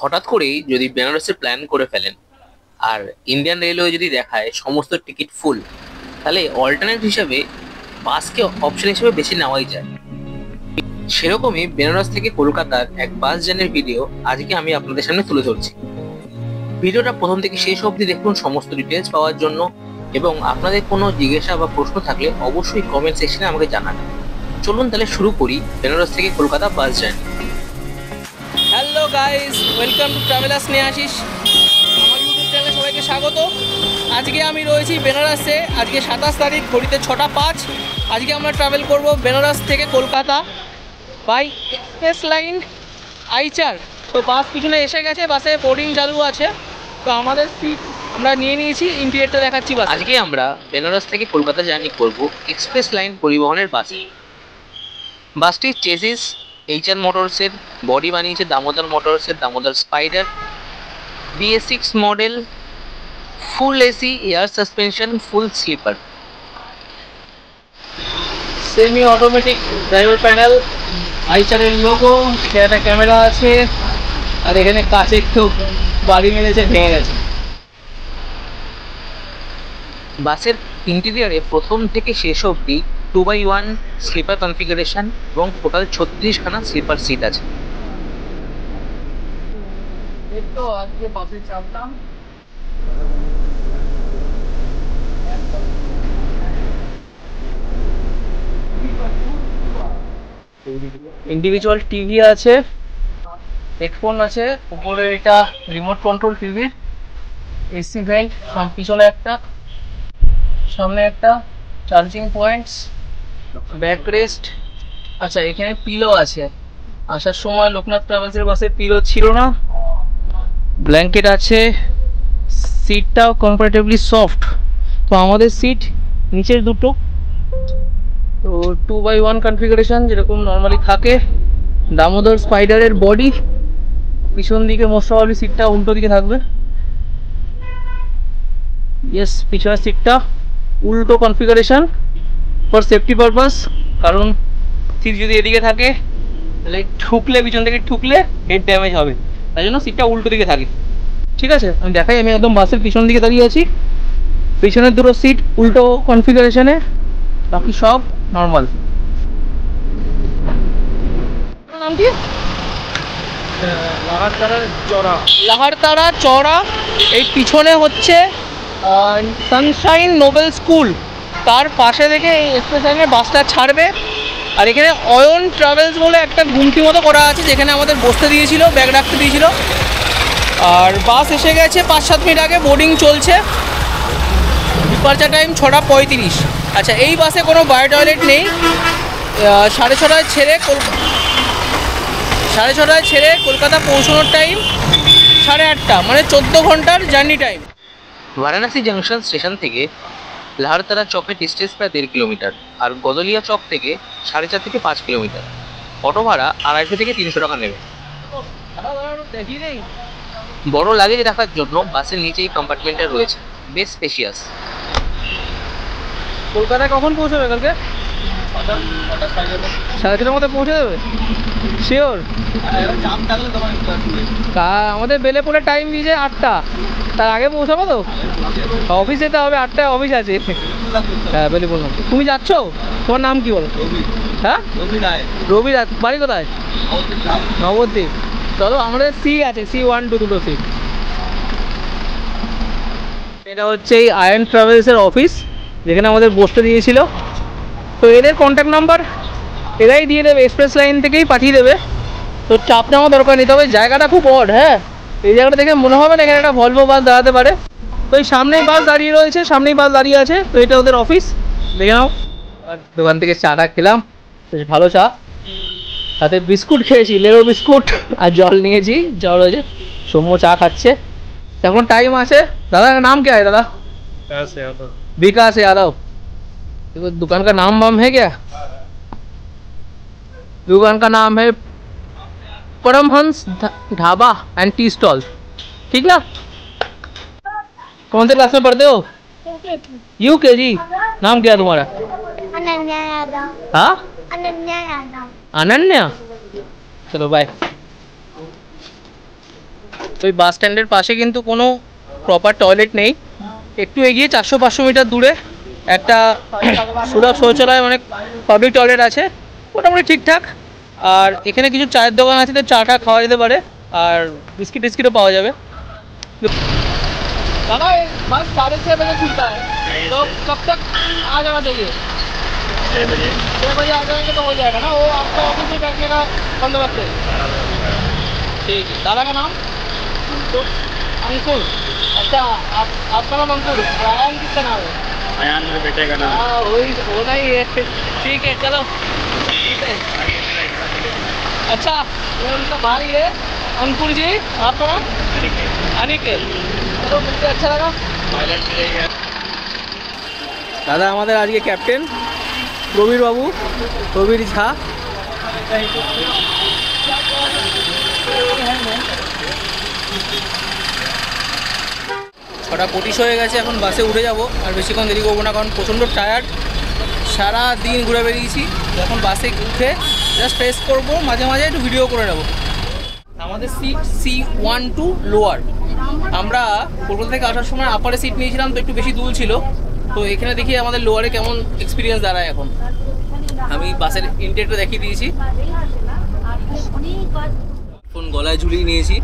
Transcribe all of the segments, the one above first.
হঠাৎ করেই যদি বেনারসের প্ল্যান করে ফেলেন আর ইন্ডিয়ান রেলওয়ে যদি দেখায় সমস্ত টিকিট ফুল, তাহলে অল্টারনেট হিসাবে বাসকে অপশন হিসেবে বেছে নেওয়াই যায়। সেরকমই বেনারস থেকে কলকাতার এক বাস জার্নির ভিডিও আজকে আমি আপনাদের সামনে তুলে ধরছি। ভিডিওটা প্রথম থেকে শেষ অবধি দেখুন সমস্ত ডিটেলস পাওয়ার জন্য, এবং আপনাদের কোনো জিজ্ঞাসা বা প্রশ্ন থাকলে অবশ্যই কমেন্ট সেকশনে আমাকে জানান। চলুন তাহলে শুরু করি বেনারস থেকে Kolkata bus journey. Hello guys, welcome to travellers Snehashis. আমার ইউটিউব চ্যানেলে সবাইকে স্বাগত। আজকে আমি রয়েছি বেনারসে। আজকে 27 তারিখ, ঘড়িতে 6টা 5। আজকে আমরা ট্রাভেল করব বেনারস থেকে Kolkata by express line Eicher. তো বাস পিছনে এসে গেছে, বাসে বোর্ডিং চালু আছে। তো আমাদের সিট আমরা নিয়ে নিয়েছি, ইন্টিরিয়রটা দেখাচ্ছি। বাস আজকে আমরা বেনারস থেকে কলকাতা জার্নি করব এক্সপ্রেস লাইন পরিবহনের বাসে। বাসটির চেসিস এইচআর মোটরসের, বডি বানিয়েছে দামোদর মোটরসের Damodar spider, BS6 model, full AC, air suspension, full sleeper, semi automatic driver panel, আইচারের লোগো, একটা ক্যামেরা আছে, আর এখানে কাছে একটু বাড়ি মেরেছে, ভেঙে গেছে। বাসের ইন্টেরিয়রে প্রথম থেকে শেষ অবধি 2x1 স্লিপার কনফিগারেশন এবং টোটাল 36খানা স্লিপার সিট আছে। তো আজকে বাসে চাপলাম। ইন্ডিভিজুয়াল টিভি আছে, হেডফোন আছে, উপরে এটা remote control TV, AC vent, পিছনে একটা, সামনে একটা, চার্জিং পয়েন্টস, ব্যাক রেস্ট। আচ্ছা, এখানে পিলো আছে। আসার সময় লোকনাথ ট্রাভেলসের বাসে পিলো ছিল না। ব্ল্যাঙ্কেট আছে, সিটটাও কমফোর্টেবলি সফট। তো আমাদের সিট নিচের দুটো, তো 2x1 কনফিগারেশন যেরকম নর্মালি থাকে। দামোদর স্পাইডারের বডি, পিছন দিকে মোস্ট প্রবাবলি সিটটা উল্টো দিকে থাকবে। ইয়েস, পিছনের সিটটা উল্টো কনফিগারেশন ফর সেফটি পারপাস, কারণ সিট যদি এদিকে থাকে তাহলে ঠুকলে, পিছন থেকে ঠুকলে হেড ড্যামেজ হবে, তাই জন্য সিটটা উল্টো দিকে থাকে। ঠিক আছে, আমি দেখাই। আমি একদম বাসের পিছন দিকে দাঁড়িয়ে আছি, পিছনের দুটো সিট উল্টো কনফিগারেশনে, বাকি সব নর্মাল। নাম কি? লাহারতারা চড়া। এই পিছনে হচ্ছে সানশাইন নোবেল স্কুল, তার পাশে থেকে এই এক্সপ্রেস লাইনের বাসটা ছাড়বে। আর এখানে অয়ন ট্রাভেলস বলে একটা গুমটি মতো করা আছে, যেখানে আমাদের বসতে দিয়েছিল, ব্যাগ রাখতে দিয়েছিল। আর বাস এসে গেছে 5-7 মিনিট আগে, বোর্ডিং চলছে। ডিপারচার টাইম 6টা 35। আচ্ছা, এই বাসে কোনো বায়ো টয়লেট নেই। 6:30 ছেড়ে কলকাতা পৌঁছানোর টাইম 8:30, মানে 14 ঘন্টার journey time. Varanasi junction station থেকে লাহারতারা চকের ডিস্টেন্স প্রায় 1.5 কিলোমিটার, আর গদলিয়া চক থেকে 4.5 থেকে 5 কিলোমিটার। অটো ভাড়া 250 থেকে 300 টাকা নেবে। বড় লাগেজ রাখার জন্য বাসের নিচেই কম্পার্টমেন্টটা রয়েছে, বেশ স্পেশিয়াস। কলকাতায় কখন পৌঁছাবে কালকে? 4:30 মধ্যে পৌঁছে দেবে? শিওর? আমাদের বেলেপুরে টাইম দিয়েছে 8টা, তার আগে পৌঁছাবো তো। অফিস যেতে হবে, 8টায় অফিস আছে। হ্যাঁ, বেলেপুর। তুমি যাচ্ছ? তোমার নাম কি বলো? হ্যাঁ, রবি রায়। বাড়ি কোথায়? নবদ্বীপ। চলো, আমাদের সি আছে, C1 2 দুটো সিট। এটা হচ্ছে এই আয়ন ট্রাভেলসের অফিস, যেখানে আমাদের বসতে দিয়েছিল। তো এদের কন্ট্যাক্ট নাম্বার এরাই দিয়ে দেবে, এক্সপ্রেস লাইন থেকেই পাঠিয়ে দেবে। তো চাপ নেওয়ার দরকার নেই। তবে জায়গাটা খুব অড। হ্যাঁ, এই জায়গাটা দেখে মনে হবে না এখানে একটা ভলভো বাস দাঁড়াতে পারে। তো এই সামনেই বাস দাঁড়িয়ে রয়েছে, সামনেই বাস দাঁড়িয়ে আছে। তো এটা ওদের অফিস, দেখে নাও। আর দোকান থেকে চাটা খেলাম, বেশ ভালো চা, সাথে বিস্কুট খেয়েছি, লেরো বিস্কুট, আর জল নিয়েছি। জল রয়েছে, সৌম্য চা খাচ্ছে। এখন টাইম আছে। দাদা নাম क्या है दादा? विकास यादव। देखो दुकान का नाम वाम है क्या? दुकान का नाम है Paramhans Dhaba and tea stall. ठीक ना? कौन से क्लास में पढ़ते हो? UKG। नाम क्या है तुम्हारा? अनन्या यादव। हाँ, अनन्या यादव। अनन्या, चलो बाय। ওই বাস স্ট্যান্ডের পাশে কিন্তু কোনো প্রপার টয়লেট নেই। একটু এগিয়ে 400-500 মিটার দূরে একটা সুলভ শৌচালয় মানে পাবলিক টয়লেট আছে, মোটামুটি ঠিকঠাক। আর এখানে কিছু চায়ের দোকান আছে, তো চাটা খাওয়া যেতে পারে, আর বিস্কিট টিস্কিটও পাওয়া যাবে। दादा बस 6:30 बजे खुलता है, तो कब तक आ जाना चाहिए? 6 बजे आ जाएंगे तो हो जाएगा ना, वो आपका ऑफिस में बैठने का बंदोबस्त है। ठीक है। दादा का नाम तो अंकुर। अच्छा, आपका नाम अंकुर, अयान किसका नाम है? अयान मेरे बेटे का नाम। हाँ वही होना ही है। ठीक है चलो, ठीक है। अच्छा, ये उनका भाई है अंकुर जी। आपका नाम? अनिक है। चलो मुझे अच्छा लगा। दादा हमारे आज के कैप्टन प्रवीर बाबू, प्रवीर झा। 6:25 হয়ে গেছে, এখন বাসে উঠে যাব। আর বেশিক্ষণ দেরি করবো না, কারণ প্রচণ্ড টায়ার্ড, সারা দিন ঘুরে বেরিয়েছি। এখন বাসে উঠে জাস্ট ফ্রেশ করবো, মাঝে মাঝে একটু ভিডিও করে নেবো। আমাদের সিট C12 লোয়ার। আমরা কলকাতা থেকে আসার সময় আপারে সিট নিয়েছিলাম, তো একটু বেশি দূর ছিল। তো এখানে দেখি আমাদের লোয়ারে কেমন এক্সপিরিয়েন্স দাঁড়ায়। এখন আমি বাসের ইনটেকটা দেখিয়ে দিয়েছি, ফোন গলায় ঝুলিয়ে নিয়েছি।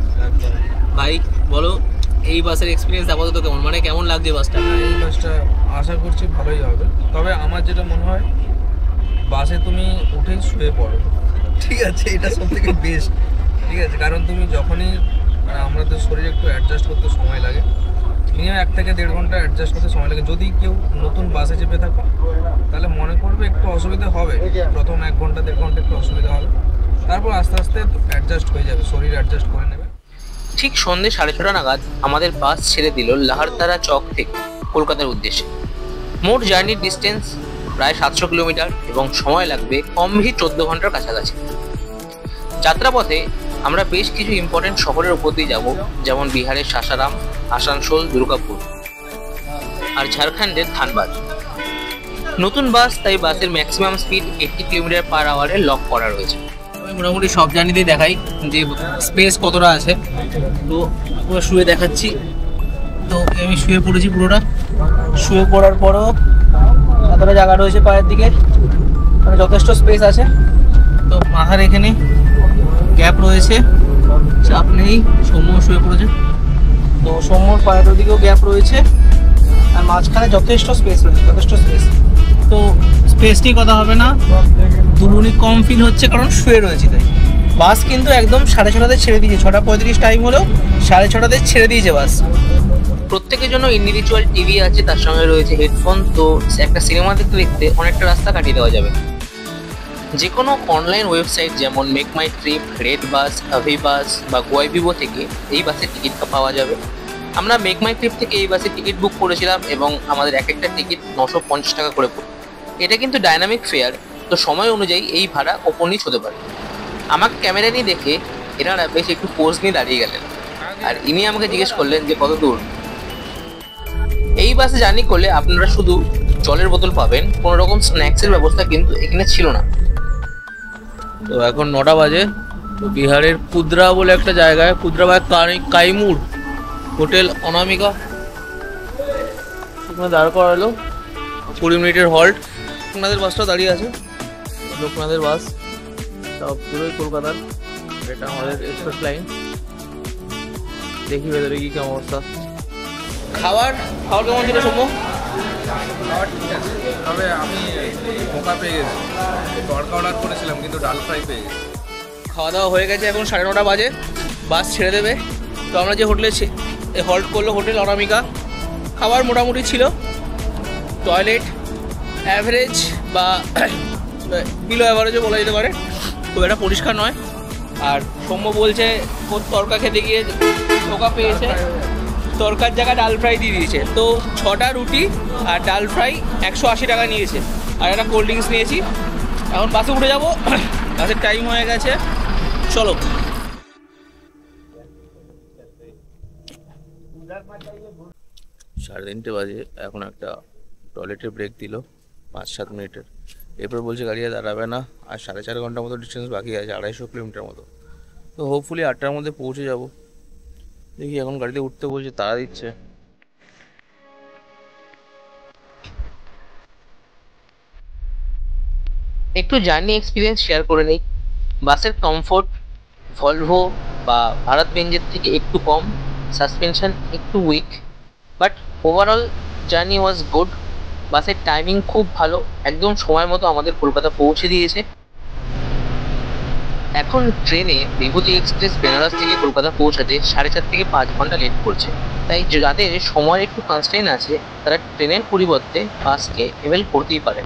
ভাই বলো, এই বাসের এক্সপিরিয়েন্স আপাতত কেমন, মানে কেমন লাগছে বাসটা? এই বাসটা আশা করছি ভালোই হবে, তবে আমার যেটা মনে হয় বাসে তুমি উঠেই শুয়ে পড়ো, ঠিক আছে? এটা সব থেকে বেস্ট, ঠিক আছে? কারণ তুমি যখনই মানে আমাদের শরীরে একটু অ্যাডজাস্ট করতে সময় লাগে, মিনিমাম 1 থেকে 1.5 ঘন্টা অ্যাডজাস্ট করতে সময় লাগে। যদি কেউ নতুন বাসে চেপে থাকো তাহলে মনে করবে একটু অসুবিধা হবে, প্রথম 1 ঘন্টা 1.5 ঘন্টা একটু অসুবিধা হবে, তারপর আস্তে আস্তে অ্যাডজাস্ট হয়ে যাবে, শরীর অ্যাডজাস্ট করে নেবে। ঠিক সন্ধ্যে 6:30 নাগাদ আমাদের বাস ছেড়ে দিল লাহারতারা চক থেকে কলকাতার উদ্দেশ্যে। মোট জার্নির ডিস্টেন্স প্রায় 700 কিলোমিটার এবং সময় লাগবে কম বেশি 14 ঘন্টার কাছাকাছি। যাত্রাপথে আমরা বেশ কিছু ইম্পর্টেন্ট শহরের উপর দিয়ে যাব, যেমন বিহারের সাসারাম, আসানসোল, দুর্গাপুর আর ঝাড়খণ্ডের ধানবাদ। নতুন বাস, তাই বাসের ম্যাক্সিমাম স্পিড 80 কিলোমিটার/আওয়ারে লক করা রয়েছে। আমি মোটামুটি সব জার্নিতেই দেখাই যে স্পেস কতটা আছে, তো পুরো শুয়ে দেখাচ্ছি। তো আমি শুয়ে পড়েছি, পুরোটা শুয়ে পড়ার পরও এতটা জায়গা রয়েছে পায়ের দিকে, মানে যথেষ্ট স্পেস আছে। তো মাথার এখানে গ্যাপ রয়েছে, চাপ নেই। সৌম্য শুয়ে পড়েছে, তো সৌম্যর পায়ের দিকেও গ্যাপ রয়েছে, আর মাঝখানে যথেষ্ট স্পেস রয়েছে, যথেষ্ট স্পেস। তো স্পেসটি কথা হবে না, দুগুণই কম ফিল হচ্ছে কারণ শুয়ে রয়েছে। তাই বাস কিন্তু একদম 6:30 ছেড়ে দিয়েছে, 6:35 টাইম হলেও 6:30 ছেড়ে দিয়েছে বাস। প্রত্যেকের জন্য ইন্ডিভিজুয়াল টিভি আছে, তার সঙ্গে রয়েছে হেডফোন। তো একটা সিনেমা দেখতে দেখতে অনেকটা রাস্তা কাটিয়ে দেওয়া যাবে। যে কোনো অনলাইন ওয়েবসাইট যেমন মেক মাই ট্রিপ, রেড বাস, আভি বাস বা গোয়াইবিবো থেকে এই বাসের টিকিট পাওয়া যাবে। আমরা মেক মাই ট্রিপ থেকে এই বাসের টিকিট বুক করেছিলাম এবং আমাদের এক একটা টিকিট 950 টাকা করে পড়ে। এটা কিন্তু ডাইনামিক ফেয়ার, তো সময় অনুযায়ী এই ভাড়া ওপর নিচ হতে পারে। আমাকে ক্যামেরা নিয়ে দেখে এনারা বেশ একটু পোজ নিয়ে দাঁড়িয়ে গেলেন, আর ইনি আমাকে জিজ্ঞেস করলেন যে কত দূর। এই বাসে জার্নি করলে আপনারা শুধু জলের বোতল পাবেন, কোনো রকম স্ন্যাক্সের ব্যবস্থা কিন্তু এখানে ছিল না। তো এখন 9টা বাজে। তো বিহারের কুদ্রা বলে একটা জায়গায়, কুদ্রা বা কাইমুর হোটেল অনামিকা, ওখানে দাঁড় করা হলো। 20 মিনিটের হল্ট। লোকনাথের বাসটা দাঁড়িয়ে আছে, লোকনাথের বাস সব পুরোই কলকাতার। এটা আমাদের এক্সপ্রেস লাইন। দেখি ভেতরে কি কেমন অবস্থা। খাবার কেমন ছিল সৌম্য? তবে আমি ধোকা পেয়ে গেছি, তড়কা অর্ডার করেছিলাম কিন্তু ডাল ফ্রাই পেয়ে গেছি। খাওয়া দাওয়া হয়ে গেছে, এখন 9:30 বাজে, বাস ছেড়ে দেবে। তো আমরা যে হোটেলে হল্ট করলো, হোটেল অনামিকা। খাবার মোটামুটি ছিল, টয়লেট অ্যাভারেজ বা বিলো অ্যাভারেজও বলা যেতে পারে, খুব একটা পরিষ্কার নয়। আর সৌম্য বলছে ওর তরকা খেতে গিয়ে ধোকা পেয়েছে, তরকার জায়গায় ডাল ফ্রাই দিয়ে দিয়েছে। তো 6টা রুটি আর ডাল ফ্রাই 180 টাকা নিয়েছে, আর একটা কোল্ড ড্রিঙ্কস নিয়েছি। এখন বাসে উঠে যাবো, বাসের টাইম হয়ে গেছে, চলো। 3:30 বাজে। এখন একটা টয়লেটের ব্রেক দিল 5-7 মিনিটের। এরপর বলছে গাড়ি আর দাঁড়াবে না, আর 4.5 ঘন্টার মতো ডিস্টেন্স বাকি আছে, 250 কিলোমিটার মতো। তো হোপফুলি 8টার মধ্যে পৌঁছে যাব। দেখি এখন গাড়িতে উঠতে বলছে, তাড়া দিচ্ছে। একটু জার্নি এক্সপিরিয়েন্স শেয়ার করে নিই। বাসের কমফোর্ট ভলভো বা ভারত বেঞ্জের থেকে একটু কম, সাসপেনশন একটু weak, but overall journey was good. বাসের টাইমিং খুব ভালো, একদম সময় মতো আমাদের কলকাতা পৌঁছে দিয়েছে। এখন ট্রেনে বিভূতি এক্সপ্রেস বেনারস থেকে কলকাতা পৌঁছাতে 4.5 থেকে 5 ঘন্টা লেট করছে। তাই যাদের সময়ের একটু কনস্ট্রেইন আছে তারা ট্রেনের পরিবর্তে বাসকে এভেল করতেই পারে।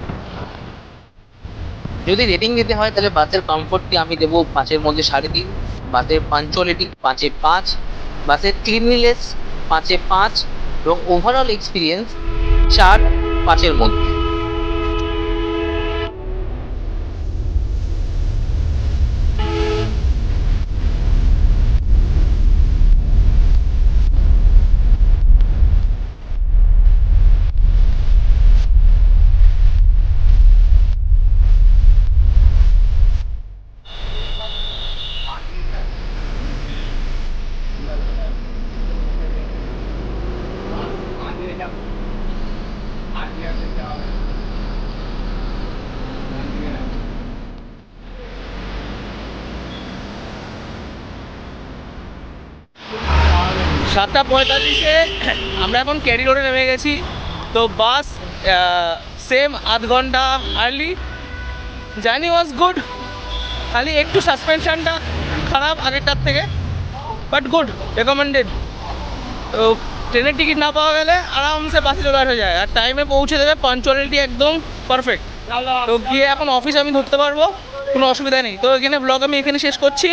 যদি রেটিং দিতে হয় তাহলে বাসের কমফোর্টকে আমি দেবো 5-এর মধ্যে 3.5, বাসের পাঞ্চুয়ালিটি 5-এ 5, বাসের ক্লিনলিনেস 5-এ 5 এবং ওভারঅল এক্সপিরিয়েন্স 4-5-এর মধ্যে। সাতটা 45-এ আমরা এখন ক্যারি রোডে নেমে গেছি। তো বাস সেম আধ ঘন্টা আর্লি। জার্নি ওয়াজ গুড, খালি একটু সাসপেনশনটা খারাপ আগেরটার থেকে, বাট গুড, রেকমেন্ডেড। তো ট্রেনের টিকিট না পাওয়া গেলে আরামসে বাসে চলে আসা যায়, আর টাইমে পৌঁছে দেবে, পাঞ্চুয়ালিটি একদম পারফেক্ট। তো গিয়ে এখন অফিস আমি ধরতে পারবো, কোনো অসুবিধা নেই। তো এখানে ব্লগ আমি এখানে শেষ করছি,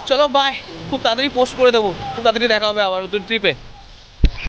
চলো বাই। খুব তাড়াতাড়ি পোস্ট করে দেবো, খুব তাড়াতাড়ি দেখা হবে আবার ট্রিপে।